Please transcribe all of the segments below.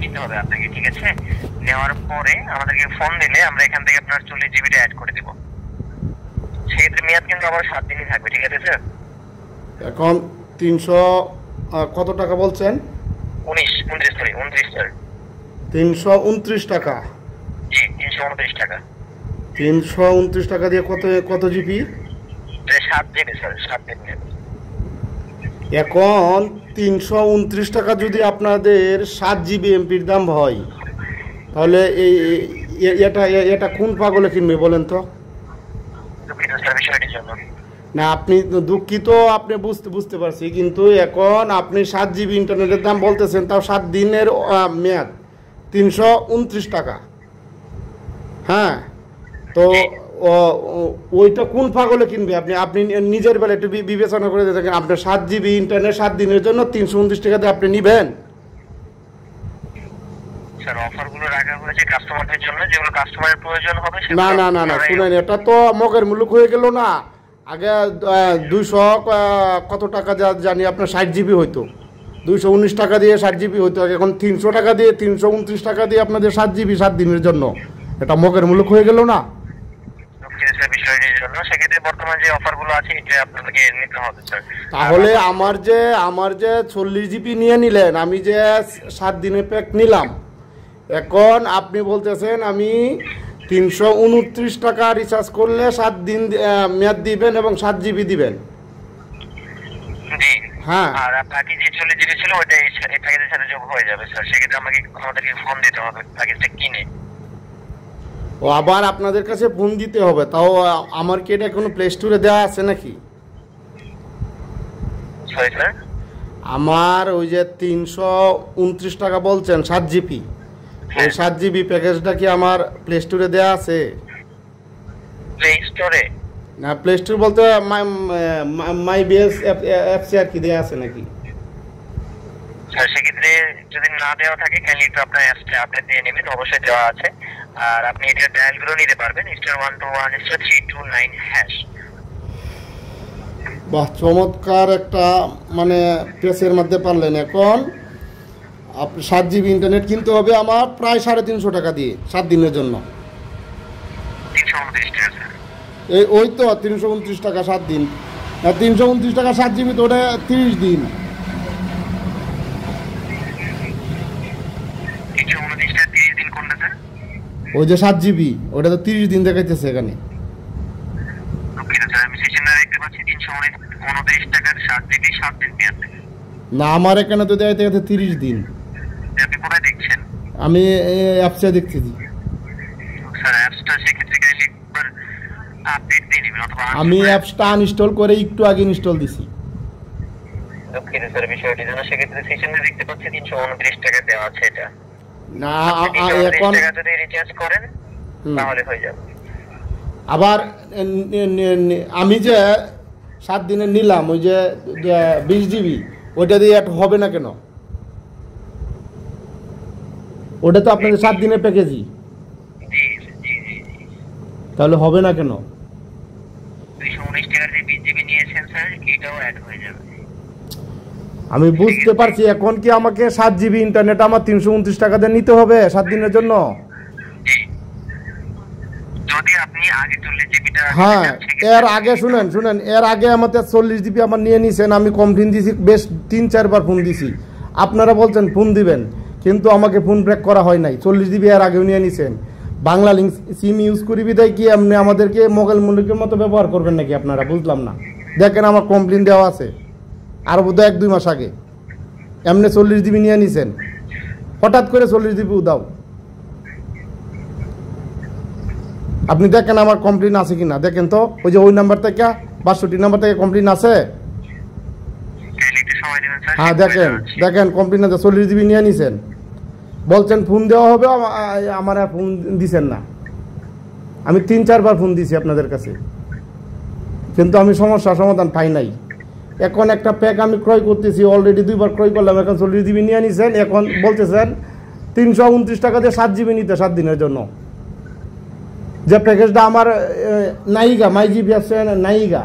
নিতে হবে আপনাকে, ঠিক আছে? নেওয়ার পরে আমাদেরকে ফোন দিলে আমরা এখান থেকে আপনার 40 জিবিটা অ্যাড করে দিব। সেক্ষেত্রে মেয়াদ কিন্তু আবার 7 দিনই থাকবে, ঠিক আছে স্যার? এখন 300 কত টাকা বলছেন? 29 স্যার। 329 টাকা। জি, 329 টাকা। 329 টাকা দিয়ে কত জিবি? 7 GB sir, 7 GB. এখন 329 টাকা যদি আপনাদের 7 জিবি এমপির দাম হয়, তাহলে এটা কোন পাগলে কিনবে বলেন তো? না, আপনি দুঃখিত, আপনি বুঝতে পারছি, কিন্তু এখন আপনি 7 জিবি ইন্টারনেটের দাম বলতেছেন, তাও 7 দিনের মেয়াদ 329 টাকা। হ্যাঁ, তো ওইটা কোন পাগলে কিনবে? আপনি নিজের বেলা একটু বিবেচনা করে দেখেন, আপনার 7 জিবি ইন্টারনেট 7 দিনের জন্য 329 টাকাতে আপনি নিবেন? না, শুনেন, এটা তো মগের মুলুক হয়ে গেল না। আগে 200 কত টাকা জানি আপনার 60 জিবি হইতো, 219 টাকা দিয়ে 60 জিবি হইতো। এখন 300 টাকা দিয়ে 329 টাকা দিয়ে আপনাদের 7 জিবি 7 দিনের জন্য, এটা মগের মুলুক হয়ে গেল না? তাহলে আমার যে 40 জিবি নিয়ে নিলেন, আমি যে 7 দিনের প্যাক নিলাম, এখন আপনি বলতেছেন আমি 329 টাকা রিচার্জ করলে 7 দিন মেয়াদ দিবেন এবং 7 জিবি দিবেন। হ্যাঁ, আর বাকি যে 40 জিবি ছিল ওটা এই প্যাকেজের সাথে যোগ হয়ে যাবে স্যার। সেক্ষেত্রে আমাদেরকে ফোন দিতে হবে প্যাকেজটা কিনে। ও, আবার আপনাদের কাছে ফোন দিতে হবে? তাও আমার কি এটা কোনো প্লে স্টোরে দেওয়া আছে নাকি? সরি স্যার, আমার ওই যে 329 টাকা বলছেন 7 জিবি, ওই 7 জিবি প্যাকেজটা কি আমার প্লে স্টোরে দেওয়া আছে? প্লে স্টোরে না, প্লে স্টোর বলতে মাই বিএস অ্যাপসে আর কি দেওয়া আছে নাকি? স্যার সেক্ষেত্রে যদি না দেওয়া থাকে কাইন্ডলি একটু আপনার অ্যাপসটা আপডেট দিয়ে নেবেন, অবশ্যই দেওয়া আছে। আর আপনি এটা ডায়ালগুলো নিতে পারবেন, *121*329#। বাহ, চমৎকার একটা মানে প্রেসের মধ্যে পারলেন। এখন 7 জিবি ইন্টারনেট কিনতে হবে আমার প্রায় 350 টাকা দিয়ে 7 দিনের জন্য। 329 টাকা স্যার। ওই তো 329 টাকা 7 দিন, 329 টাকা 7 জিবি, তো ওটা 30 দিন। 329 টাকা 30 দিন কোনটা স্যার? ওই যে 7 জিবি, ওটা তো 30 দিন দেখাইতেছে এখানে। আমি সেশনে দেখতে পাচ্ছি 329 টাকার 7 জিবি 7 দিন মেয়াদ। না, আমার এখানে তো দেখাইতে 30 দিন। আপনি কোথায় দেখছেন? আমি অ্যাপসে দেখতেছি। স্যার অ্যাপসটা সেক্ষেত্রে কাইন্ডলি একবার আপডেট দিয়ে দিবেন, অথবা আমি অ্যাপসটা আনইনস্টল করে একটু আগে ইনস্টল দিছি। ওকে স্যার, বিষয়টি জানা। সেক্ষেত্রে সেশনে দেখতে পাচ্ছি 329 টাকা দেওয়া আছে। এটা না, এখন যদি রিচার্জ করেন তাহলে হয়ে যাবে। আবার আমি যে 7 দিনে নিলাম ওই যে 20 জিবি, ওইটা দিয়ে একটা হবে না কেন? ওটা তো আপনাদের 7 দিনের প্যাকেজই, তাহলে হবে না কেন? 219 টাকার যে 20 জিবি নিয়েছেন স্যার, এটাও অ্যাড হয়ে যাবে। আমি বুঝতে পারছি। এখন কি আমাকে 7 জিবি ইন্টারনেট আমার 329 টাকা দিয়ে নিতে হবে 7 দিনের জন্য? যদি আপনি আগে 40 জিবিটা, হ্যাঁ, এর আগে শুনেন, এর আগে আমাদের 40 জিবি আমার নিয়ে নিছেন, আমি কমপ্লেন দিয়েছি, বেশ 3-4 বার ফোন দিছি, আপনারা বলছেন ফোন দিবেন, কিন্তু আমাকে ফোন ব্রেক করা হয় নাই। 40 জিবি এর আগেও নিয়ে নিছেন। বাংলা লিঙ্ক সিম ইউজ করি বিদায় কি এমনি আমাদেরকে মোবাইল মুলুকের মতো ব্যবহার করবেন নাকি আপনারা? বুঝলাম না। দেখেন আমার কমপ্লেন দেওয়া আছে, আর বোধ 1-2 মাস আগে এমনি 40 জিবি নিয়ে নিছেন, হঠাৎ করে 40 জিবি দাও। আপনি দেখেন আমার কমপ্লেন আছে কিনা, দেখেন তো। ওই যে ওই নাম্বার থেকে 62 নাম্বার থেকে কমপ্লেন আছে। হ্যাঁ, দেখেন কমপ্লেন আছে। 40 জিবি নিয়ে নিছেন, বলছেন ফোন দেওয়া হবে, আমার আর ফোন দিছেন না। আমি 3-4 বার ফোন দিছি আপনাদের কাছে, কিন্তু আমি সমস্যার সমাধান পাই নাই। এখন একটা প্যাক আমি ক্রয় করতেছি, অলরেডি 2 বার ক্রয় করলাম, এখন 40 জিবি নিয়ে নিছেন, এখন বলতেছেন 329 টাকা দিয়ে 7 জিবি নিতে 7 দিনের জন্য। যে প্যাকেজটা আমার নাইগা, মাই জিবি আছে নাইগা।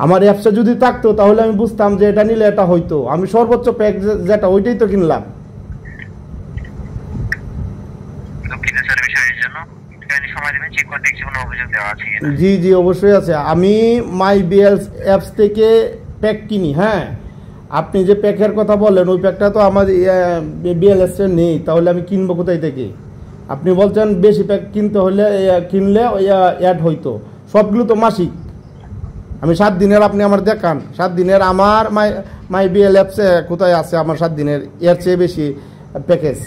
আমার অ্যাপসে যদি থাকতো তাহলে আমি বুঝতাম যে এটা নিলে এটা হইতো, আমি সর্বোচ্চ প্যাক যেটা ওইটাই তো কিনলাম। দুঃখিত স্যার বিষয়ের জন্য, একটুখানি সময় দেবেন, চেক করে দেখছি কোনো অভিযোগ দেওয়া আছে কিনা। জি জি অবশ্যই আছে। আমি মাই বিএলস অ্যাপস থেকে প্যাক কিনি। হ্যাঁ, আপনি যে প্যাকের কথা বললেন ওই প্যাকটা তো আমার বিএলএস নেই, তাহলে আমি কিনবো কোথায় থেকে? আপনি বলছেন বেশি প্যাক কিনতে হলে কিনলে অ্যাড হইতো, সবগুলো তো মাসিক। আমি 7 দিনের আপনি আমার দেখান, 7 দিনের আমার মাই বিএল অ্যাপসে কোথায় আছে আমার 7 দিনের এর চেয়ে বেশি প্যাকেজ?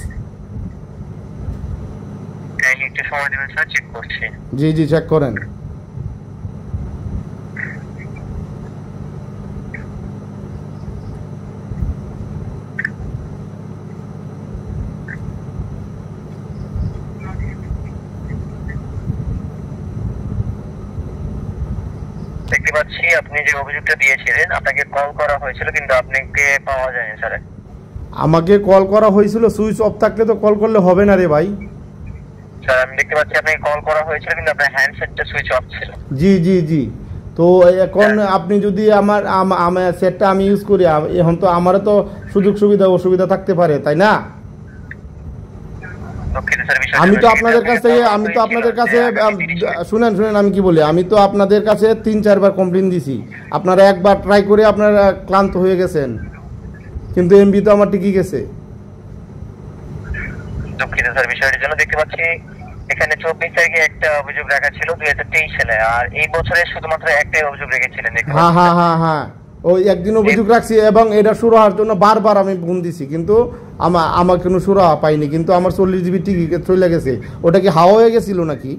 একটু সময় দেবেন স্যার, চেক করছি। জি জি চেক করেন। দেখতে পাচ্ছি আপনি যে অভিযোগটা দিয়েছিলেন, আপনাকে কল করা হয়েছিল কিন্তু আপনাকে পাওয়া যায়নি স্যার। আমাকে কল করা হয়েছিল, সুইচ অফ থাকলে তো কল করলে হবে না রে ভাই। স্যার আমি দেখতে পাচ্ছি আপনাকে কল করা হয়েছিল কিন্তু আপনার হ্যান্ডসেটটা সুইচ অফ ছিল। জি জি জি। তো এখন আপনি যদি আমার সেটটা আমি ইউজ করি, এখন তো আমারও তো সুযোগ সুবিধা অসুবিধা থাকতে পারে, তাই না? আমি তো আপনাদের কাছে শুনেন আমি কি বলি, আমি তো আপনাদের কাছে 3-4 বার কমপ্লেন দিছি, আপনারা একবার ট্রাই করে আপনারা ক্লান্ত হয়ে গেছেন, কিন্তু এমবি তো আমার ঠিকই গেছে। দুঃখিত স্যার বিষয়টির জন্য। দেখতে পাচ্ছি এখানে 24 তারিখে একটা অভিযোগ রাখা ছিল 2023 সালে, আর এই বছরে শুধুমাত্র একটাই অভিযোগ রেখেছিলেন। হ্যাঁ হ্যাঁ হ্যাঁ হ্যাঁ, ওই একদিন অভিযোগ রাখছি এবং এটা শুরু হওয়ার জন্য বারবার আমি ফোন দিছি, কিন্তু আমার কোনো শুরু পাইনি, কিন্তু আমার 40 জিবি টিকিট চলে গেছে। ওটা কি হাওয়া হয়ে গেছিল নাকি?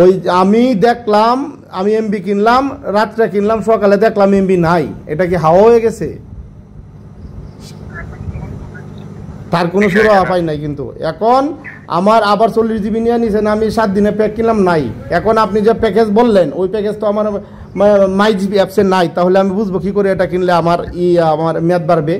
ওই আমি দেখলাম, আমি এমবি কিনলাম, রাত্রে কিনলাম, সকালে দেখলাম এমবি নাই, এটা কি হাওয়া হয়ে গেছে? তার কোনো শুরু পাই নাই। কিন্তু এখন আমার আবার 40 জিবি নিয়ে নিছেন, আমি 7 দিনে প্যাক কিনলাম, নাই। এখন আপনি যে প্যাকেজ বললেন ওই প্যাকেজ তো আমার মাই জিবি অ্যাপসে নাই, তাহলে আমি বুঝবো কি করে এটা কিনলে আমার মেয়াদ বাড়বে?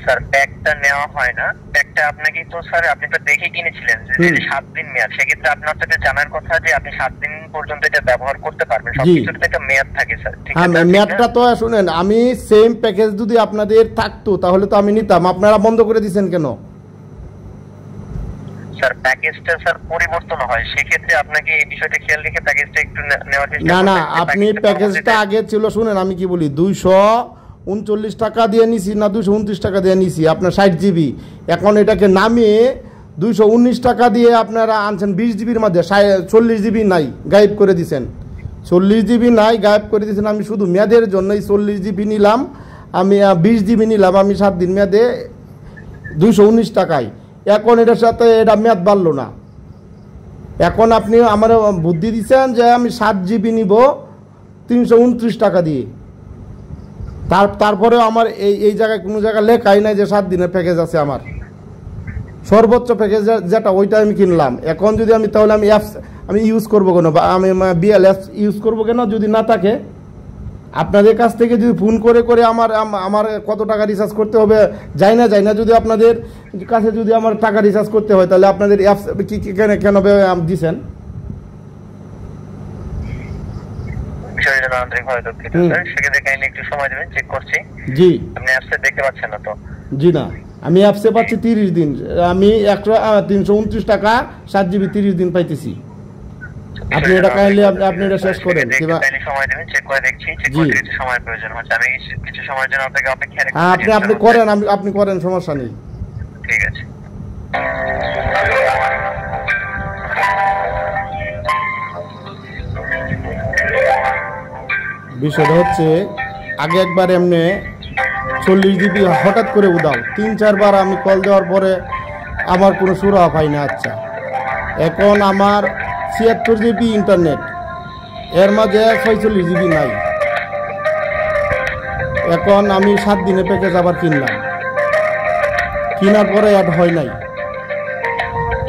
স্যার প্যাকটা নেওয়া হয় না, প্যাকটা আপনাকে তো স্যার আপনি তো দেখে কিনেছিলেন যে 7 দিন মেয়াদ, সেক্ষেত্রে আপনার তো জানার কথা যে আপনি 7 দিন পর্যন্ত এটা ব্যবহার করতে পারবেন, সবকিছুর তো একটা মেয়াদ থাকে স্যার। ঠিক আছে, মেয়াদটা তো শুনেন, আমি সেম প্যাকেজ যদি আপনাদের থাকতো তাহলে তো আমি নিতাম, আপনারা বন্ধ করে দিয়েছেন কেন? স্যার প্যাকেজটা স্যার পরিবর্তন হয়, সেক্ষেত্রে আপনাকে এই বিষয়টা খেয়াল রেখে প্যাকেজটা একটু নেওয়ার চেষ্টা করবেন। না আপনি প্যাকেজটা আগে ছিল, শুনেন আমি কি বলি, 239 টাকা দিয়ে নিছি না 229 টাকা দিয়ে নিছি আপনার 60 জিবি, এখন এটাকে নামিয়ে 219 টাকা দিয়ে আপনারা আনছেন 20 জিবির মধ্যে, 40 জিবি নাই, গায়েব করে দিয়েছেন। 40 জিবি নাই, গায়েব করে দিয়েছেন। আমি শুধু মেয়াদের জন্যই 40 জিবি নিলাম, আমি 20 জিবি নিলাম আমি 7 দিন মেয়াদে 219 টাকায়। এখন এটার সাথে এটা মেয়াদ বাড়লো না। এখন আপনি আমার বুদ্ধি দিচ্ছেন যে আমি 7 জিবি নিব 329 টাকা দিয়ে, তারপরে আমার এই জায়গায় কোনো জায়গায় লেখাই নাই যে 7 দিনের প্যাকেজ আছে। আমার সর্বোচ্চ প্যাকেজ যেটা ওইটা আমি কিনলাম। এখন যদি আমি তাহলে আমি অ্যাপস আমি ইউজ করবো কেন, বা আমি বিএল অ্যাপস ইউজ করবো কেন যদি না থাকে? আপনাদের কাছ থেকে যদি ফোন করে করে আমার কত টাকা রিচার্জ করতে হবে যাই না, যদি আপনাদের কাছে যদি আমার টাকা রিচার্জ করতে হয় তাহলে আপনাদের অ্যাপস কেন দিচ্ছেন? জি না, আমি অ্যাপসে পাচ্ছি 30 দিন, আমি 329 টাকা 7 জিবি 30 দিন পাইতেছি। আপনি এটা কাইন্ডলি আপনি এটা শেষ করেন। আপনি করেন, সমস্যা নেই। ঠিক আছে। বিষয়টা হচ্ছে আগে একবার এমনি 40 জিবি হঠাৎ করে উদাও, 3-4 বার আমি কল দেওয়ার পরে আমার কোনো সুরাহা পাই না। আচ্ছা, এখন আমার 76 জিবি ইন্টারনেট, এর মাঝে 46 জিবি নাই। এখন আমি 7 দিনের প্যাকেজ আবার কিনলাম, কেনার পরে অ্যাড হয় নাই।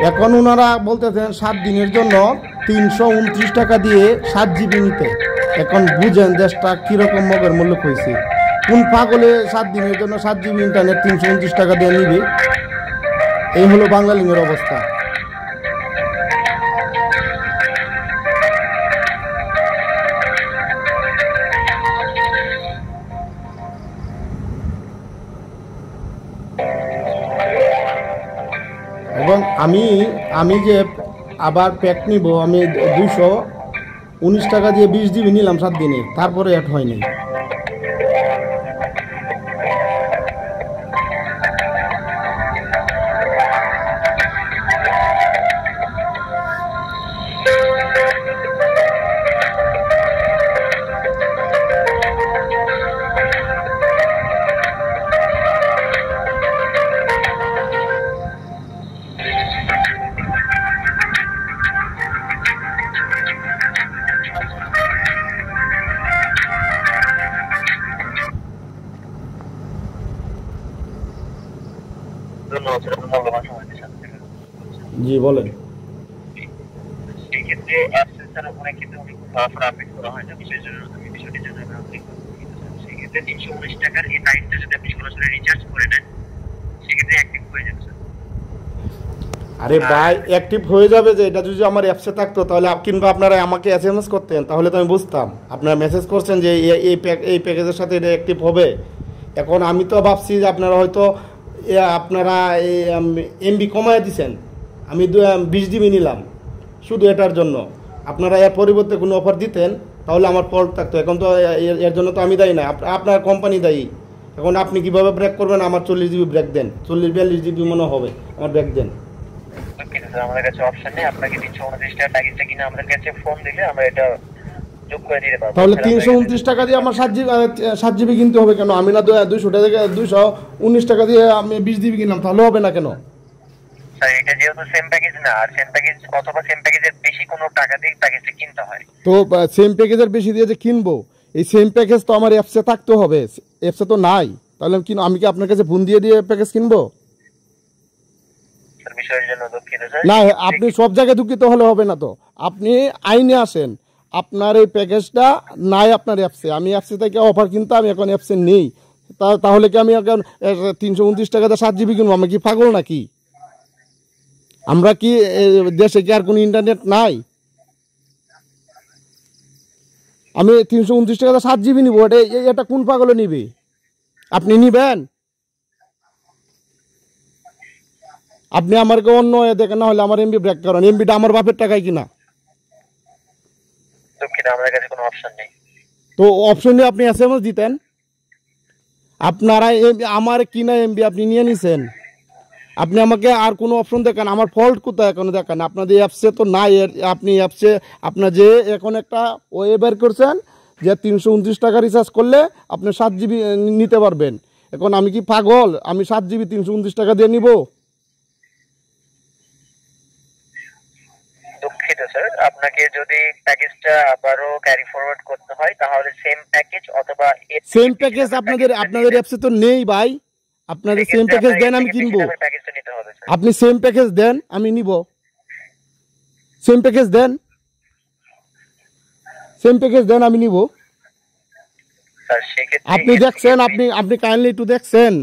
এখন ওনারা বলতেছেন 7 দিনের জন্য 329 টাকা দিয়ে 7 জিবি নিতে। এখন বুঝেন দেশটা কীরকম মগের মূল্য হয়েছে। কোন পাগলে 7 দিনের জন্য 7 জিবি ইন্টারনেট 329 টাকা দিয়ে নিবে? এই হলো বাংলালিংকের অবস্থা। আমি আমি যে আবার প্যাক নিব, আমি 219 টাকা দিয়ে 20 জিবি নিলাম 7 দিনে, তারপরে অ্যাড হয়নি। ধন্যবাদ স্যার, আপনার মূল্যবান সময় দিয়েছেন। জি বলেন। সেই ক্ষেত্রে অ্যাপসের স্যার অনেক ক্ষেত্রে অনেক অফার আপডেট করা হয় না, বিষয়টি জানাবেন আপনি। সেই ক্ষেত্রে 319 টাকার এই টাইমটা যদি আপনি সরাসরি রিচার্জ করে নেন, সেক্ষেত্রে অ্যাক্টিভ হয়ে যাবে স্যার। আরে ভাই অ্যাক্টিভ হয়ে যাবে যে, এটা যদি আমার অ্যাপসে থাকতো তাহলে কিংবা আপনারা আমাকে এসএমএস করতেন, তাহলে তো আমি বুঝতাম। আপনারা মেসেজ করছেন যে এই প্যাকেজের সাথে এটা অ্যাক্টিভ হবে। এখন আমি তো ভাবছি যে আপনারা হয়তো আপনারা এই এমবি কমায় দিচ্ছেন। আমি 20 জিবি নিলাম শুধু এটার জন্য, আপনারা এর পরিবর্তে কোনো অফার দিতেন তাহলে আমার ফল্ট থাকতো। এখন তো এর জন্য তো আমি দায়ী না, আপনার কোম্পানি দায়ী। এখন আপনি কীভাবে ব্রেক করবেন? আমার 40 জিবি ব্রেক দেন, 40-42 জিবি মনে হবে আমার ব্রেক দেন। কিন্তু স্যার আমাদের কাছে অপশন নেই, আপনাকে 329 টাকা প্যাকেজটা কিনে আমাদের কাছে ফোন দিলে আমরা এটা যোগ করে দিতে পারবো। তাহলে 329 টাকা দিয়ে আমার 7 জিবি কিনতে হবে কেন? আমি না 200 টাকা 219 টাকা দিয়ে আমি 20 জিবি কিনলাম, তাহলে হবে না কেন? স্যার এটা যেহেতু সেম প্যাকেজ না, আর সেম প্যাকেজ অথবা সেম প্যাকেজের বেশি কোনো টাকা দিয়ে প্যাকেজটা কিনতে হয়। তো সেম প্যাকেজের বেশি দিয়ে যে কিনবো, এই সেম প্যাকেজ তো আমার অ্যাপসে থাকতে হবে, অ্যাপসে তো নাই। তাহলে আমি কি আপনার কাছে ফোন দিয়ে প্যাকেজ কিনবো? স্যার বিষয়ের জন্য দুঃখিত স্যার। না, আপনি সব জায়গায় দুঃখিত হলে হবে না তো। আপনি আইনে আসেন, আপনার এই প্যাকেজটা নাই আপনার অ্যাপসে, আমি অ্যাপসে থেকে অফার কিনতে, আমি এখন অ্যাপসে নেই। তাহলে কি আমি এখন 329 টাকাতে 7 জিবি কিনবো? আমি কি পাগল নাকি? আমরা কি দেশে কি আর কোনো ইন্টারনেট নাই? আমি 329 টাকাতে 7 জিবি নিবো, এটা কোন পাগলে নিবে? আপনি নিবেন? আপনি আমাকে অন্য দেখেন, না হলে আমার এমবি ব্রেক করেন। এমবিটা আমার বাপের টাকায় কিনা। দুঃখিত, আমাদের কাছে কোনো অপশন নেই। তো অপশন নিয়ে আপনি এসএমএস দিতেন। আপনারা আমার কিনা এমবি আপনি নিয়ে নিছেন, আপনি আমাকে আর কোনো অপশন দেখান। আমার ফল্ট কোথায় এখন দেখান। আপনাদের অ্যাপসে তো নাই। আপনি অ্যাপসে আপনার যে এখন একটা ওয়ে বের করছেন যে 329 টাকা রিচার্জ করলে আপনি 7 জিবি নিতে পারবেন। এখন আমি কি পাগল? আমি 7 জিবি 329 টাকা দিয়ে নিব? দুঃখিত স্যার, আপনাকে যদি প্যাকেজটা আবারও ক্যারি ফরওয়ার্ড করতে হয় তাহলে সেম প্যাকেজ অথবা সেম প্যাকেজ আপনাদের অ্যাপসে তো নেই ভাই। আপনাদের সেম প্যাকেজ দেন, আমি কিনবো। প্যাকেজটা নিতে হবে স্যার। আপনি সেম প্যাকেজ দেন, আমি নিব। সেম প্যাকেজ দেন, সেম প্যাকেজ দেন, আমি নিব। স্যার সেক্ষেত্রে আপনি দেখছেন, আপনি কাইন্ডলি একটু দেখছেন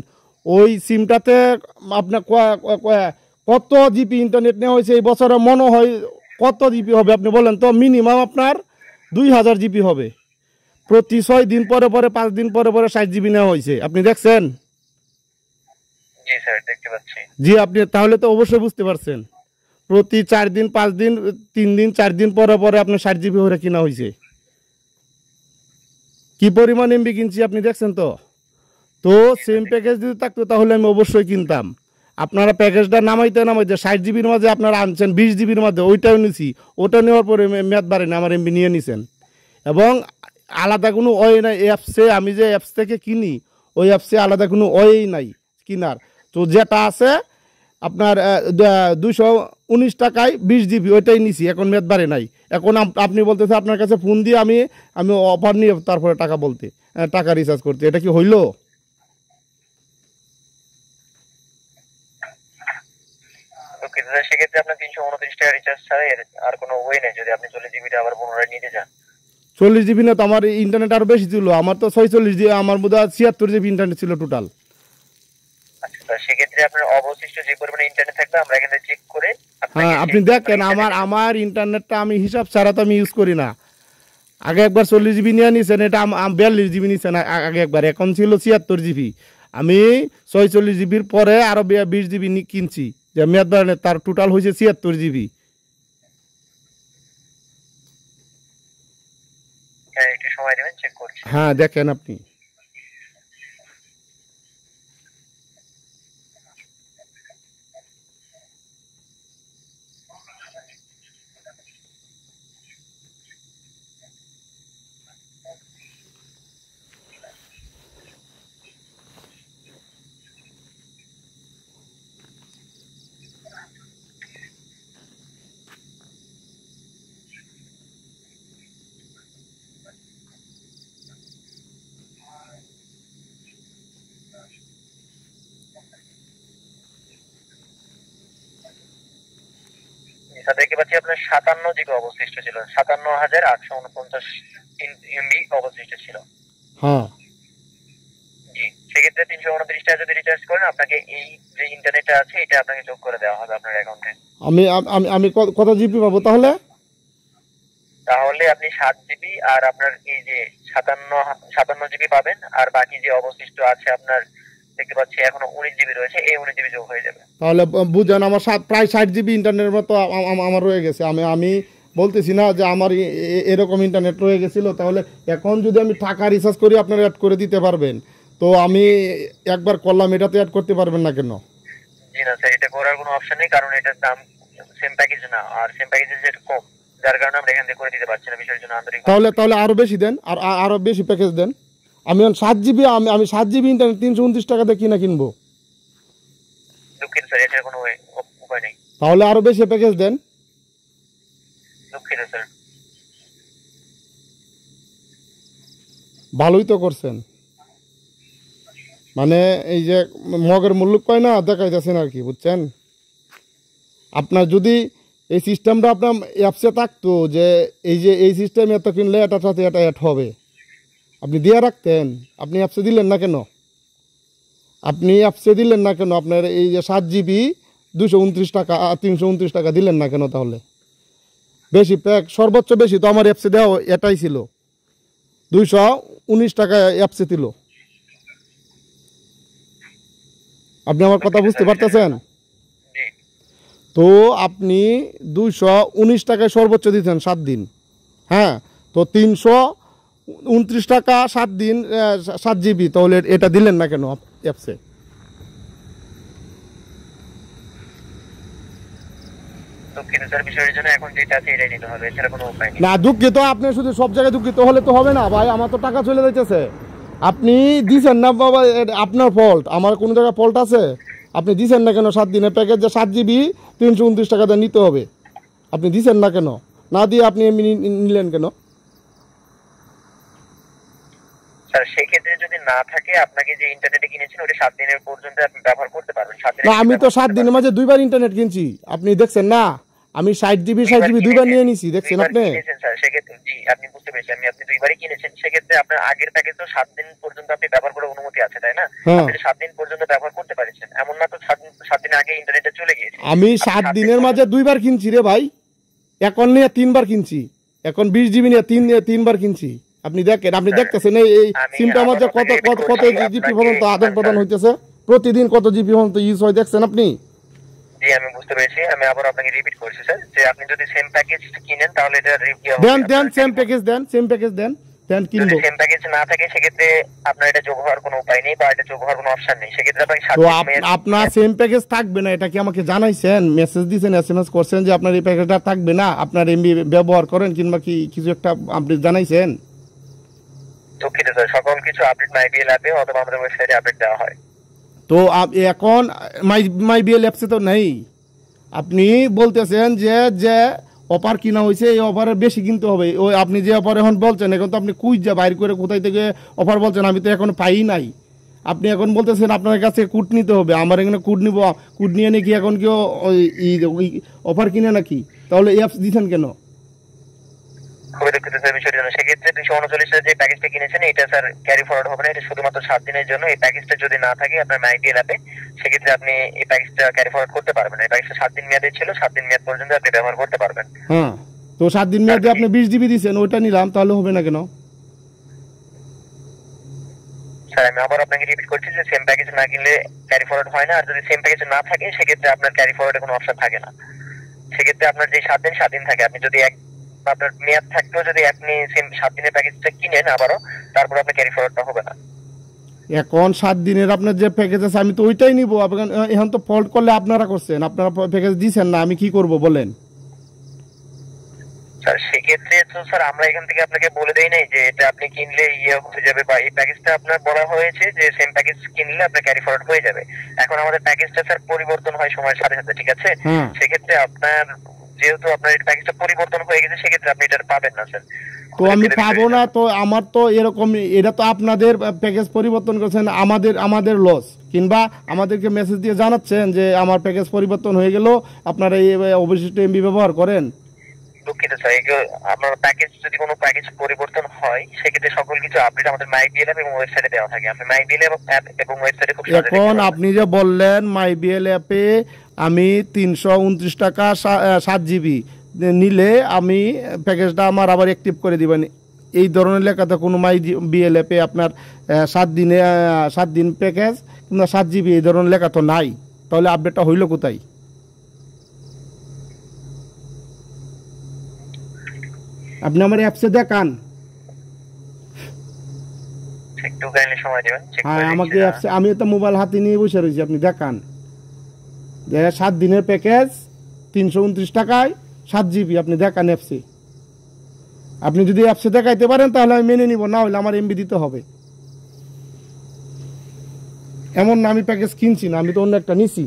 ওই সিমটাতে আপনার কত জিবি ইন্টারনেট নেওয়া হয়েছে এই বছরে? মনে হয় কত জিবি হবে আপনি বলেন তো? মিনিমাম আপনার 2000 জিবি হবে। প্রতি 6 দিন পরে পরে 5 দিন পরে পরে 60 জিবি নেওয়া হয়েছে। আপনি দেখছেন? জি স্যার দেখতে পাচ্ছি। জি, আপনি তাহলে তো অবশ্যই বুঝতে পারছেন প্রতি 4 দিন 5 দিন 3 দিন 4 দিন পরে পরে আপনার 60 জিবি করে কিনা হয়েছে। কি পরিমাণ এমবি কিনছি আপনি দেখছেন তো? তো সেম প্যাকেজ যদি থাকতো তাহলে আমি অবশ্যই কিনতাম। আপনারা প্যাকেজটা নামাইতে 60 জিবির মাঝে আপনারা আনছেন 20 জিবির মধ্যে, ওইটাও নিছি। ওটা নেওয়ার পরে মেয়াদ বাড়েনি, আমার এমবি নিয়ে নিছেন। এবং আলাদা কোনো ওয়ে নাই অ্যাপসে, আমি যে অ্যাপস থেকে কিনি ওই অ্যাপসে আলাদা কোনো ওয়েই নাই কিনার। তো যেটা আছে আপনার 219 টাকায় 20 জিবি, ওইটাই নিছি। এখন মেয়াদ বাড়ে নাই। এখন আপনি বলতেছে আপনার কাছে ফোন দিয়ে আমি অফার নিয়ে তারপরে টাকা রিচার্জ করতে, এটা কি হইল? সেক্ষেত্রে আপনার 329 টাকা রিচার্জ ছাড়া আর কোনো ওয়ে নেই যদি আপনি 40 জিবিটা আবার পুনরায় নিতে চান। 40 জিবি না তো, আমার ইন্টারনেট আরো বেশি ছিল। আমার তো 46 জিবি, আমার বোধহয় 76 জিবি ইন্টারনেট ছিল টোটাল। আচ্ছা, সেক্ষেত্রে আপনার অবশিষ্ট যে পরিমাণে ইন্টারনেট থাকবে আমরা এখানে চেক করে হ্যাঁ, আপনি দেখেন আমার ইন্টারনেটটা আমি হিসাব ছাড়া তো আমি ইউজ করি না। আগে একবার 40 জিবি নিয়ে নিয়েছেন, এটা 42 জিবি নিয়েছেন আগে একবার, এখন ছিল 76 জিবি। আমি 46 জিবির পরে আরো 20 জিবি কিনছি। যে মেয়াদ বাড়ানো তার টোটাল হয়েছে 76 জিবি। হ্যাঁ একটু সময় দেবেন, চেক করছি। হ্যাঁ দেখেন আপনি। স্যার দেখতে পাচ্ছি আপনার 57 জিবি অবশিষ্ট ছিল, 57,849 এমবি অবশিষ্ট ছিল। হ্যাঁ জি, সেক্ষেত্রে 329 টাকা যদি রিচার্জ করেন আপনাকে এই যে ইন্টারনেটটা আছে এটা আপনাকে যোগ করে দেওয়া হবে আপনার অ্যাকাউন্টে। আমি আমি আমি কত জিবি পাবো তাহলে? তাহলে আপনি 7 জিবি আর আপনার এই যে 57 জিবি পাবেন, আর বাকি যে অবশিষ্ট আছে আপনার দেখতে পাচ্ছি এখনো 19 জিবি রয়েছে, এই 19 জিবি যোগ হয়ে যাবে। তাহলে বুঝেন আমার প্রায় 60 জিবি ইন্টারনেটের মতো আমার রয়ে গেছে। আমি বলতেছি না যে আমার এরকম ইন্টারনেট রয়ে গেছিল। তাহলে এখন যদি আমি টাকা রিচার্জ করি আপনারা অ্যাড করে দিতে পারবেন, তো আমি একবার করলাম এটাতে অ্যাড করতে পারবেন না কেন? জি না স্যার, এটা করার কোনো অপশন নেই, কারণ এটার দাম সেম প্যাকেজ না, আর সেম প্যাকেজের যেটা কম, যার কারণে আমরা এখান থেকে করে দিতে পারছি না। বিষয়ের জন্য আন্তরিক তাহলে আরো বেশি দেন, আর আরো বেশি প্যাকেজ দেন। আমি 7 জিবি, আমি 7 জিবি ইন্টারনেট 329 টাকা দিয়ে কিনবো। দুঃখিত স্যার, এটার কোনো উপায় নেই। তাহলে আরো বেশি প্যাকেজ দেন। দুঃখিত স্যার। ভালোই তো করছেন, মানে এই যে মগের মূল্য কয় না দেখাইতেছেন আর কি, বুঝছেন? আপনার যদি এই সিস্টেমটা আপনার অ্যাপসে থাকতো যে এই সিস্টেম এত কিনলে এটার সাথে এটা অ্যাড হবে, আপনি দিয়ে রাখতেন। আপনি অ্যাপসে দিলেন না কেন? আপনার এই যে 7 জিবি 229 টাকা 329 টাকা দিলেন না কেন? তাহলে বেশি প্যাক সর্বোচ্চ বেশি তো আমার অ্যাপসে দেওয়া এটাই ছিল, 219 টাকা অ্যাপসে দিল। আপনি আমার কথা বুঝতে পারতেছেন? জি তো আপনি 219 টাকায় সর্বোচ্চ দিচ্ছেন 7 দিন। হ্যাঁ, তো 329 টাকা 7 দিন 7 জিবি, তাহলে এটা দিলেন না কেন অ্যাপসে? দুঃখিত স্যার, বিষয়ের জন্য এখন যেটা আছে এটাই নিতে হবে, এছাড়া কোনো উপায় নেই। না দুঃখিত, আপনি শুধু সব জায়গায় দুঃখিত হলে তো হবে না ভাই, আমার তো টাকা চলে যাইতেছে। আপনি দিছেন না বাবা, আপনার ফল্ট, আমার কোনো জায়গায় ফল্ট আছে? আপনি দিছেন না কেন 7 দিনের প্যাকেজ যে 7 জিবি 329 টাকা দিয়ে নিতে হবে? আপনি দিছেন না কেন? না দিয়ে আপনি এমনি নিলেন কেন? স্যার সেক্ষেত্রে যদি না থাকে, আপনাকে যে ইন্টারনেটে কিনেছেন ওটা 7 দিনের পর্যন্ত আপনি ব্যবহার করতে পারবেন। 7 না, দিনের আমি তো 7 দিনের মাঝে 2বার ইন্টারনেট কিনছি, আপনি দেখছেন না? আমি 60 জিবি 2বার নিয়ে নিছি, দেখছেন আপনি? স্যার সেক্ষেত্রে জি আপনি বুঝতে পেরেছি আমি, আপনি 2বারই কিনেছেন, সেক্ষেত্রে আপনার আগের প্যাকেজ তো 7 দিন পর্যন্ত আপনি ব্যবহার করার অনুমতি আছে, তাই না? হ্যাঁ, আপনি 7 দিন পর্যন্ত ব্যবহার করতে পারছেন, এমন না তো 7 দিন আগে ইন্টারনেটে চলে গিয়েছে। আমি 7 দিনের মাঝে 2বার কিনছি রে ভাই, এখন নিয়ে 3বার কিনছি, এখন 20 জিবি নিয়ে 3বার কিনছি। আপনি দেখেন, আপনি দেখতেছেন এই সিমটার মধ্যে কত জিবি পর্যন্ত আদান প্রদান হইতেছে, প্রতিদিন কত জিবি পর্যন্ত ইউজ হয়, দেখছেন আপনি? জি আমি বুঝতে পেরেছি, আমি আবার আপনাকে রিপিট করছি স্যার, যে আপনি যদি সেম প্যাকেজ কিনেন তাহলে এটা রিভিউ হবে। দেন সেম প্যাকেজ দেন কিনবো। সেম প্যাকেজ না থাকে সেক্ষেত্রে আপনার এটা যোগ হওয়ার কোনো উপায় নেই, বা এটা যোগ হওয়ার কোনো অপশন নেই, সেক্ষেত্রে আপনাকে তো আপনার সেম প্যাকেজ থাকবে না, এটা কি আমাকে জানাইছেন, মেসেজ দিয়েছেন, SMS করছেন যে আপনার এই প্যাকেজটা থাকবে না, আপনার এমবি ব্যবহার করেন কিংবা কি কিছু একটা আপনি জানাইছেন? দুঃখিত স্যার, সকল কিছু আপডেট মাইবিএল অ্যাপে অথবা আমাদের ওয়েবসাইটে আপডেট দেওয়া হয়। তো এখন মাই বিএল অ্যাপসে তো নেই। আপনি বলতেছেন যে অফার কিনা হয়েছে, এই অফারের বেশি কিনতে হবে। ওই আপনি যে অফার এখন বলছেন, এখন তো আপনি কুইজা বাইর করে কোথায় থেকে অফার বলছেন, আমি তো এখন পাই নাই। আপনি এখন বলতেছেন আপনার কাছে কুট নিতে হবে, আমার এখানে কুট নিব, কুট নিয়ে নাকি এখন কেউ ওই অফার কিনে নাকি? তাহলে এই অ্যাপস দিচ্ছেন কেন? খুবই দুঃখিত স্যার বিষয়ের জন্য। সেক্ষেত্রে 239 যে প্যাকেজটা কিনেছেন এটা স্যার ক্যারি ফরওয়ার্ড হবে না, এটা শুধুমাত্র 7 দিনের জন্য। এই প্যাকেজটা যদি না থাকে আপনার মাইবিএল অ্যাপে, সেক্ষেত্রে আপনি এই প্যাকেজটা ক্যারি ফরওয়ার্ড করতে পারবেন না। এই প্যাকেজটা 7 দিন মেয়াদে ছিল, 7 দিন মেয়াদ পর্যন্ত আপনি ব্যবহার করতে পারবেন। হ্যাঁ, তো 7 দিন মেয়াদে আপনি 20 জিবি দিচ্ছেন, ওইটা নিলাম, তাহলে হবে না কেন? স্যার আমি আবার আপনাকে রিপিট করছি যে সেম প্যাকেজ না কিনলে ক্যারি ফরওয়ার্ড হয় না, আর যদি সেম প্যাকেজ না থাকে সেক্ষেত্রে আপনার ক্যারি ফরওয়ার্ডের কোনো অপশন থাকে না। সেক্ষেত্রে আপনার যে 7 দিন থাকে, আপনি যদি আপনার মেয়াদ থাকলেও যদি আপনি সেম 7 দিনের প্যাকেজটা কিনেন আবারও, তারপর আপনার ক্যারি ফরওয়ার্ডটা হবে না। এখন 7 দিনের আপনার যে প্যাকেজ আছে আমি তো ওইটাই নিব। এখন তো ফল্ট করলে আপনারা করছেন, আপনারা প্যাকেজ দিচ্ছেন না, আমি কি করব বলেন? স্যার সেক্ষেত্রে তো স্যার আমরা এখান থেকে আপনাকে বলে দেই নাই যে এটা আপনি কিনলে হয়ে যাবে, বা এই প্যাকেজটা আপনার বলা হয়েছে যে সেম প্যাকেজ কিনলে আপনার ক্যারি ফরওয়ার্ড হয়ে যাবে। এখন আমাদের প্যাকেজটা স্যার পরিবর্তন হয় সময়ের সাথে সাথে, ঠিক আছে? সেক্ষেত্রে আপনার যেহেতু আপনার এই প্যাকেজটা পরিবর্তন হয়ে গেছে, সেক্ষেত্রে আপনি এটা পাবেন না স্যার। তো আমি পাবো না তো? আমার তো এরকম, এটা তো আপনাদের প্যাকেজ পরিবর্তন করছেন, আমাদের লস, কিংবা আমাদেরকে মেসেজ দিয়ে জানাচ্ছেন যে আমার প্যাকেজ পরিবর্তন হয়ে গেল, আপনারা এই অবশিষ্ট এমবি ব্যবহার করেন। দুঃখিত স্যার, আপনার প্যাকেজ যদি কোনো প্যাকেজ পরিবর্তন হয় সেক্ষেত্রে সকল কিছু আপডেট আমাদের মাইবিএল অ্যাপ এবং ওয়েবসাইটে দেওয়া থাকে। আপনি মাইবিএল অ্যাপ এবং ওয়েবসাইটে খুব সহজে এখন আপনি যে বললেন মাইবিএল অ্যাপে আমি 329 টাকা 7 জিবি নিলে আমি প্যাকেজটা আমার আবার অ্যাক্টিভ করে দিবেন, এই ধরনের লেখাতে কোনো মাইবিএল অ্যাপে আপনার 7 দিন প্যাকেজ কিংবা 7 জিবি এই ধরনের লেখা তো নাই। তাহলে আপডেটটা হইল কোথায়? আপনি আমার অ্যাপসে দেখান। একটু কাইন্ডলি সময় দিবেন, চেক করে আমাকে অ্যাপসে, আমি তো মোবাইল হাতে নিয়ে বসে রয়েছি, আপনি দেখান যে 7 দিনের প্যাকেজ 329 টাকায় 7 জিবি, আপনি দেখান অ্যাপসে। আপনি যদি অ্যাপসে দেখাইতে পারেন তাহলে আমি মেনে নিব, না হলে আমার এমবি দিতে হবে। এমন না আমি প্যাকেজ কিনছি না, আমি তো অন্য একটা নিছি।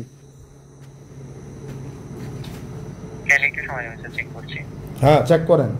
একটু সময় দিবেন স্যার, চেক করছি। হ্যাঁ চেক করেন।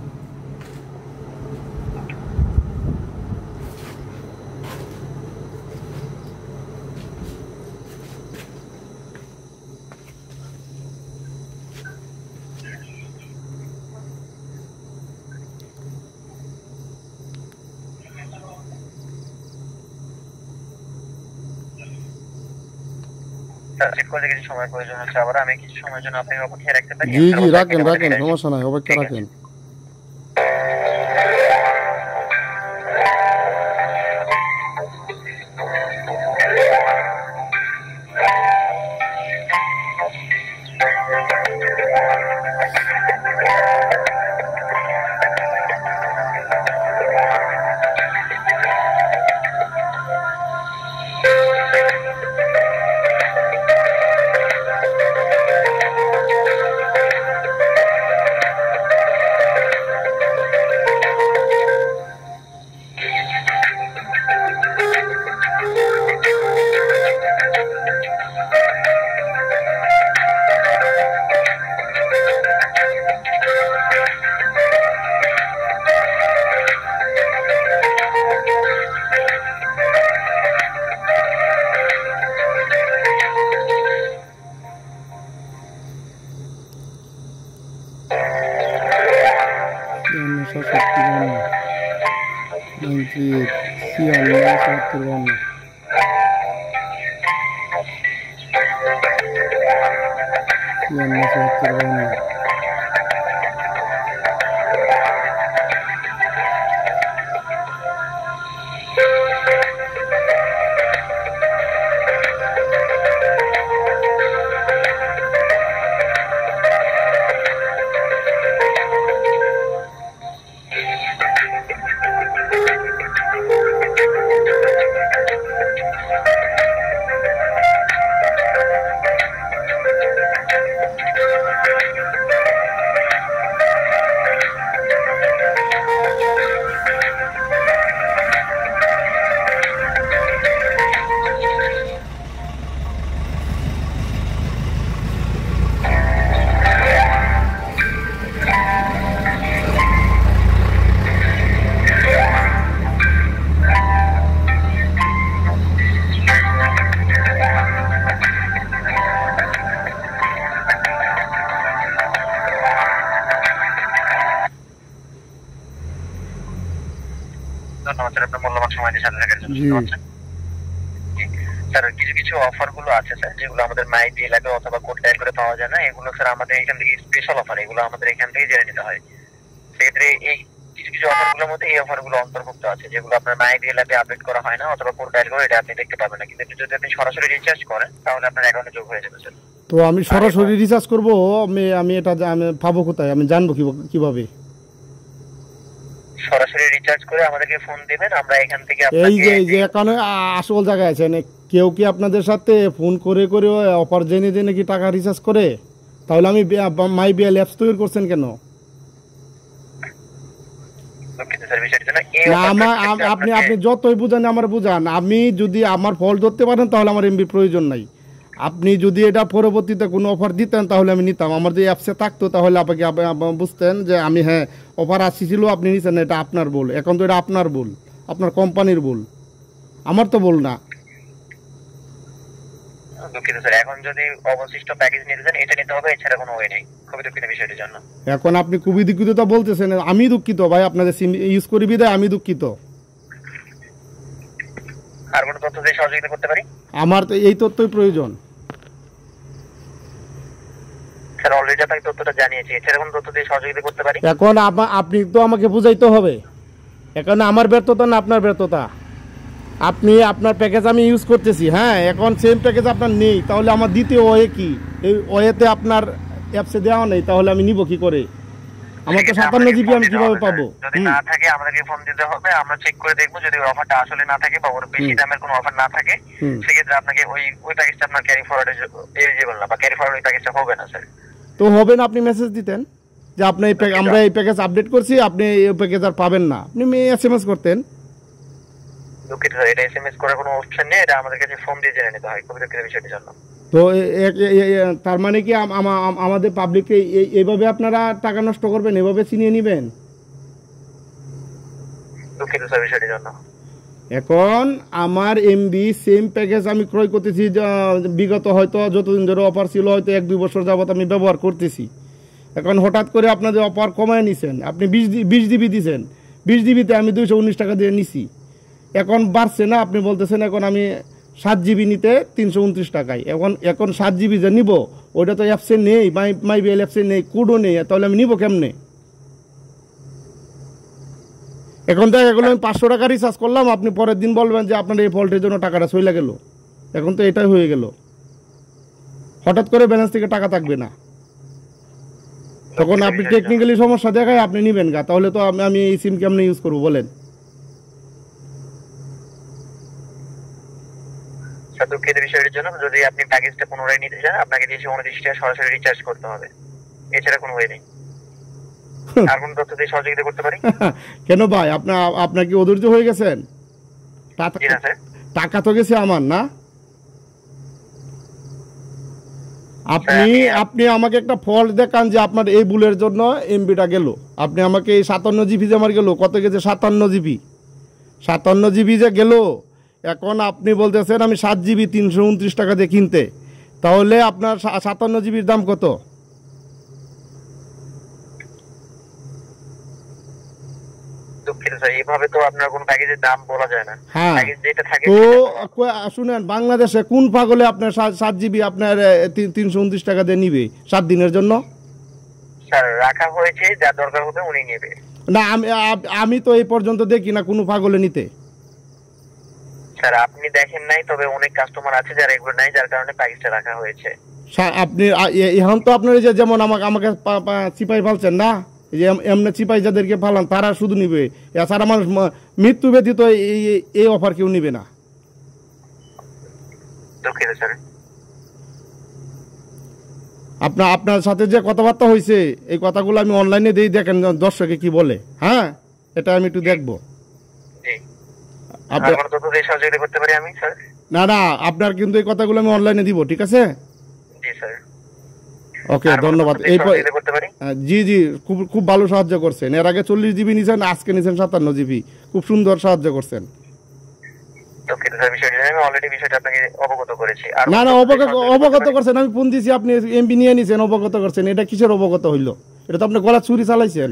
চেক করতে কিছু সময় প্রয়োজন হচ্ছে, আবার আমি কিছু সময়ের জন্য আপনাকে অপেক্ষা রাখতে পারি? জি জি রাখেন, সমস্যা নাই, অপেক্ষা রাখেন। ধন্যবাদ স্যার আপনার মূল্যবান সময় দিয়ে সাথে থাকার জন্য। স্যার কিছু কিছু অফার গুলো আছে স্যার, যেগুলো আমাদের মাইবিএল অ্যাপে অথবা কোড ডায়াল করে পাওয়া যায় না, এগুলো স্যার আমাদের এখান থেকে স্পেশাল অফার, এগুলো আমাদের এখান থেকে জেনে নিতে হয়। সেক্ষেত্রে এই কিছু কিছু অফারগুলোর মধ্যে এই অফারগুলো অন্তর্ভুক্ত আছে, যেগুলো আপনার মাই বিএল অ্যাপে আপডেট করা হয় না অথবা কোড ডায়াল করে এটা আপনি দেখতে পাবেন না। কিন্তু যদি আপনি সরাসরি রিচার্জ করেন তাহলে আপনার অ্যাকাউন্টে যোগ হয়ে যাবে স্যার। তো আমি সরাসরি রিচার্জ করব, আমি এটা আমি পাবো কোথায়, আমি জানবো কিভাবে? সরাসরি রিচার্জ করে আমাদেরকে ফোন দিবেন, আমরা এখান থেকে এই যে এখানে আসল জায়গায় আছেন, কেউ কি আপনাদের সাথে ফোন করে করে অফার জেনে জেনে কি টাকা রিচার্জ করে? তাহলে আমি মাই বিএল অ্যাপস তৈরি করছেন কেন? আপনি যতই বুঝান আমার বুঝান, আমি যদি আমার ফল ধরতে পারেন তাহলে আমার এমবি প্রয়োজন নাই। আপনি যদি এটা পরবর্তীতে কোনো অফার দিতেন তাহলে আমি নিতাম, আমার যে অ্যাপসে থাকতো তাহলে আপনাকে বুঝতেন যে আমি হ্যাঁ অফার আসছিল আপনি নিচ্ছেন, এটা আপনার ভুল। এখন তো এটা আপনার ভুল, আপনার কোম্পানির ভুল, আমার তো ভুল না। দুঃখিত স্যার, এখন যদি অবশিষ্ট প্যাকেজ নিতে চান এটা নিতে হবে, এছাড়া কোনো ওয়ে নেই। খুবই দুঃখিত বিষয়টির জন্য। এখন আপনি খুবই দুঃখিত তো বলতেছেন, আমি দুঃখিত ভাই, আপনাদের সিম ইউজ করি বিদায় আমি দুঃখিত। আর কোনো তথ্য দিয়ে সহযোগিতা করতে পারি? আমার তো এই তথ্যই প্রয়োজন স্যার, অলরেডি আপনাকে তথ্যটা জানিয়েছি, এছাড়া কোনো তথ্য দিয়ে সহযোগিতা করতে পারি? এখন আপনি তো আমাকে বুঝাইতে হবে, এখন আমার ব্যর্থতা না আপনার ব্যর্থতা। আপনি আপনার প্যাকেজ আমি ইউজ করতেছি, হ্যাঁ, এখন সেম প্যাকেজ আপনার নেই, তাহলে আমার দ্বিতীয় ওয়ে কি? এই ওয়েতে আপনার অ্যাপসে দেওয়া নেই, তাহলে আমি নিব কি করে? আমার তো 57 জিবি আমি কিভাবে পাবো? যদি না থাকে আমাদেরকে ফোন দিতে হবে, আমরা চেক করে দেখবো। যদি অফারটা আসলে না থাকে বা ওর বেশি দামের কোনো অফার না থাকে, সেক্ষেত্রে আপনাকে ওই প্যাকেজটা আপনার ক্যারি ফরওয়ার্ড এলিজিবল না, বা ক্যারি ফরওয়ার্ড ওই প্যাকেজটা হবে না স্যার। তো হবে না, আপনি মেসেজ দিতেন যে আপনি আমরা এই প্যাকেজ আপডেট করছি, আপনি এই প্যাকেজ আর পাবেন না, আপনি এসএমএস করতেন। দুঃখিত স্যার, এটা এসএমএস করার কোনো অপশন নেই, এটা আমাদের কাছে ফোন দিয়ে জেনে নিতে হয়। খুবই দুঃখিত বিষয়টির জন্য। তো তার মানে কি আমাদের পাবলিককে এইভাবে আপনারা টাকা নষ্ট করবেন, এভাবে চিনিয়ে নেবেন? দুঃখিত স্যার বিষয়টির জন্য। এখন আমার এমবি সেম প্যাকেজ আমি ক্রয় করতেছি, বিগত হয়তো যতদিন ধরে অফার ছিল হয়তো 1-2 বছর যাবত আমি ব্যবহার করতেছি। এখন হঠাৎ করে আপনাদের অফার কমায় নিছেন, আপনি 20 জিবি দিচ্ছেন, 20 জিবিতে আমি 219 টাকা দিয়ে নিছি, এখন বাড়ছে না? আপনি বলতেছেন এখন আমি 7 জিবি নিতে 329 টাকায়। এখন 7 জিবি যে নিব ওইটা তো অ্যাপসে নেই, মাই বিএল অ্যাপসে নেই, কোডও নেই, তাহলে আমি নিব কেমনে? এখন তো এগুলো আমি 500 টাকা রিচার্জ করলাম, আপনি পরের দিন বলবেন যে আপনার এই ফল্টের জন্য টাকাটা চলে গেল। এখন তো এটাই হয়ে গেল, হঠাৎ করে ব্যালেন্স থেকে টাকা থাকবে না, তখন আপনি টেকনিক্যালি সমস্যা দেখায় আপনি নিবেন গা, তাহলে তো আমি এই সিম কেমনে ইউজ করবো বলেন? দুঃখিত বিষয়ের জন্য। যদি আপনি প্যাকেজটা পুনরায় নিতে চান আপনাকে 229 টাকা সরাসরি রিচার্জ করতে হবে, এছাড়া কোনো ওয়ে নেই। আর কোন তথ্য দিয়ে সহযোগিতা করতে পারি? কেন ভাই, আপনার কি অধৈর্য হয়ে গেছেন? টাকা তো গেছে আমার না? আপনি আমাকে একটা ফল্ট দেখান যে আপনার এই ভুলের জন্য এমবিটা গেল। আপনি আমাকে এই 57 জিবি যে আমার গেল, কত গেছে? 57 জিবি যে গেল। এখন আপনি বলতেছেন আমি 7 জিবি 329 টাকা দিয়ে কিনতে, তাহলে আপনার 57 জিবির দাম কত? শুনেন, বাংলাদেশে কোন পাগলে আপনার 7 জিবি আপনার 329 টাকা দিয়ে নিবে 7 দিনের জন্য? রাখা হয়েছে, যার দরকার হবে উনি নেবে না। আমি তো এই পর্যন্ত দেখি না কোনো পাগলে নিতে। স্যার আপনি দেখেন নাই, তবে অনেক কাস্টমার আছে যারা এগুলো নাই, যার কারণে প্যাকেজটা রাখা হয়েছে। আপনি এখন তো আপনার যেমন আমাকে চিপাই ফালছেন না, যে এমনি চিপাই যাদেরকে ফালান তারা শুধু নিবে, এছাড়া মানুষ মৃত্যু ব্যতীত এই অফার কেউ নিবে না। আপনার সাথে যে কথাবার্তা হয়েছে এই কথাগুলো আমি অনলাইনে দিই, দেখেন দর্শকে কি বলে। হ্যাঁ, এটা আমি একটু দেখবো। না না, আপনার কিন্তু এই কথাগুলো আমি অনলাইনে দিব, ঠিক আছে? ওকে, ধন্যবাদ। জি জি, খুব ভালো সাহায্য করছেন। এর আগে 40 জিবি নিছেন, আজকে নিছেন 57 জিবি, খুব সুন্দর সাহায্য করছেন। না না, অবগত করছেন, আমি ফোন দিছি, আপনি এমবি নিয়ে নিছেন, অবগত করছেন। এটা কিসের অবগত হইল? এটা তো আপনি গলা চুরি চালাইছেন।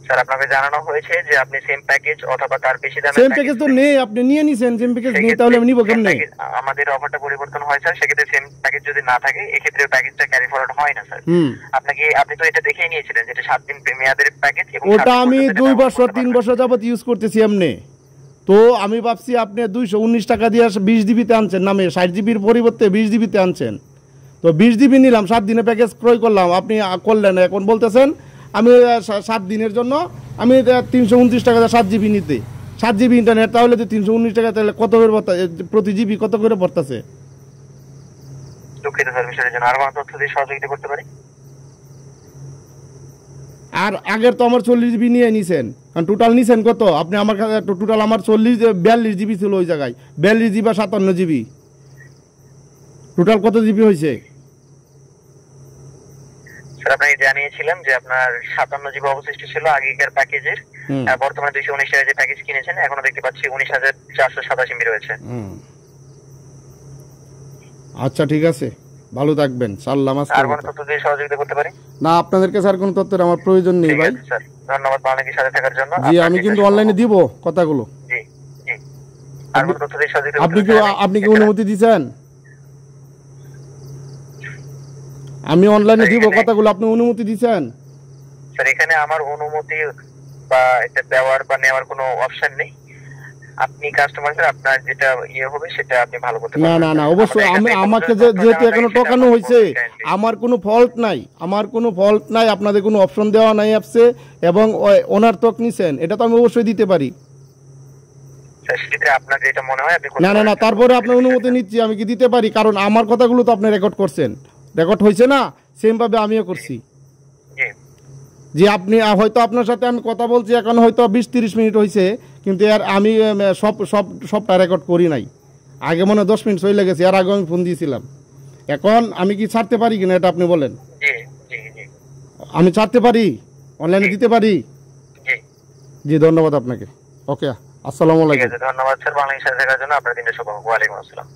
স্যার আপনাকে জানানো হয়েছে যে আপনি সেম প্যাকেজ অথবা তার বেশি দামের সেম প্যাকেজ তো নেই, আপনি নিয়ে নিছেন সেম প্যাকেজ নেই, তাহলে আমি নিব কেমনে? আমাদের অফারটা পরিবর্তন হয় স্যার, সেক্ষেত্রে সেম প্যাকেজ যদি না থাকে এক্ষেত্রে প্যাকেজটা ক্যারি ফরওয়ার্ড হয় না স্যার। আপনি তো এটা দেখেই নিয়েছিলেন যেটা 7 দিন মেয়াদের প্যাকেজ, এবং ওটা আমি 2 বছর 3 বছর যাবত ইউজ করতেছি এমনি। তো আমি ভাবছি আপনি 219 টাকা দিয়ে 20 জিবিতে আনছেন, নামে 60 জিবির পরিবর্তে 20 জিবিতে আনছেন। তো 20 জিবি নিলাম, 7 দিনের প্যাকেজ ক্রয় করলাম, আপনি করলেন, এখন বলতেছেন আমি 7 দিনের জন্য আমি 329 টাকা 7 জিবি নিতে, 7 জিবি ইন্টারনেট, তাহলে তো 319 টাকা, তাহলে কত করে প্রতি জিবি কত করে পড়তেছে? দুঃখিত স্যার, বিষয়ের জন্য আর কোনো তথ্য দিয়ে সহযোগিতা করতে পারি? আর আগের তো আমার 40 জিবি নিয়ে নিছেন, কারণ টোটাল নিছেন কত আপনি? আমার কাছে টোটাল আমার 42 জিবি ছিল ওই জায়গায়, 42 জিবি বা 57 জিবি, টোটাল কত জিবি হয়েছে? স্যার আপনাকে জানিয়েছিলাম যে আপনার 57 জিবি অবশিষ্ট ছিল আগেকার প্যাকেজের, বর্তমানে 219 টাকা যে প্যাকেজ কিনেছেন এখনো দেখতে পাচ্ছি 19,487 MB রয়েছে। আচ্ছা ঠিক আছে, ভালো থাকবেন, সালাম। আর কোনো তথ্য দিয়ে সহযোগিতা করতে পারি? না, আপনাদেরকে স্যার কোনো তথ্যের আমার প্রয়োজন নেই ভাই। স্যার ধন্যবাদ বাংলাদেশের সাথে থাকার জন্য। জি, আমি কিন্তু অনলাইনে দিব কথাগুলো। জি জি, আর কোনো তথ্য দিয়ে সহযোগিতা আপনি কি অনুমতি দিবেন? আমি অনলাইনে দিব কথাগুলো, আপনি অনুমতি দিবেন? স্যার এখানে আমার অনুমতি বা এটা দেওয়ার বা নেওয়ার কোনো অপশন নেই, আপনি কাস্টমার স্যার, আপনার যেটা হবে সেটা আপনি ভালো করতে পারবেন। না অবশ্যই আমাকে যেহেতু এখনো ঠকানো হয়েছে, আমার কোনো ফল্ট নাই, আপনাদের কোনো অপশন দেওয়া নাই অ্যাপসে, এবং ওনার তক নিছেন, এটা তো আমি অবশ্যই দিতে পারি। আপনার যেটা মনে হয় আপনি না, তারপরে আপনার অনুমতি নিচ্ছি, আমি কি দিতে পারি? কারণ আমার কথাগুলো তো আপনি রেকর্ড করছেন, রেকর্ড হয়েছে না, সেম ভাবে আমিও করছি। যে আপনি হয়তো আপনার সাথে আমি কথা বলছি এখন হয়তো 20-30 মিনিট হয়েছে, কিন্তু আর আমি সবটা রেকর্ড করি নাই, আগে মনে 10 মিনিট চলে গেছে, আর আগে আমি ফোন দিয়েছিলাম। এখন আমি কি ছাড়তে পারি কিনা এটা আপনি বলেন? আমি ছাড়তে পারি, অনলাইনে দিতে পারি? জি ধন্যবাদ আপনাকে। ওকে, আসসালামু আলাইকুম। ধন্যবাদ স্যার বাংলাদেশের সাথে থাকার জন্য, আপনার দিনের শুভ হোক। ওয়ালাইকুম আসসালাম।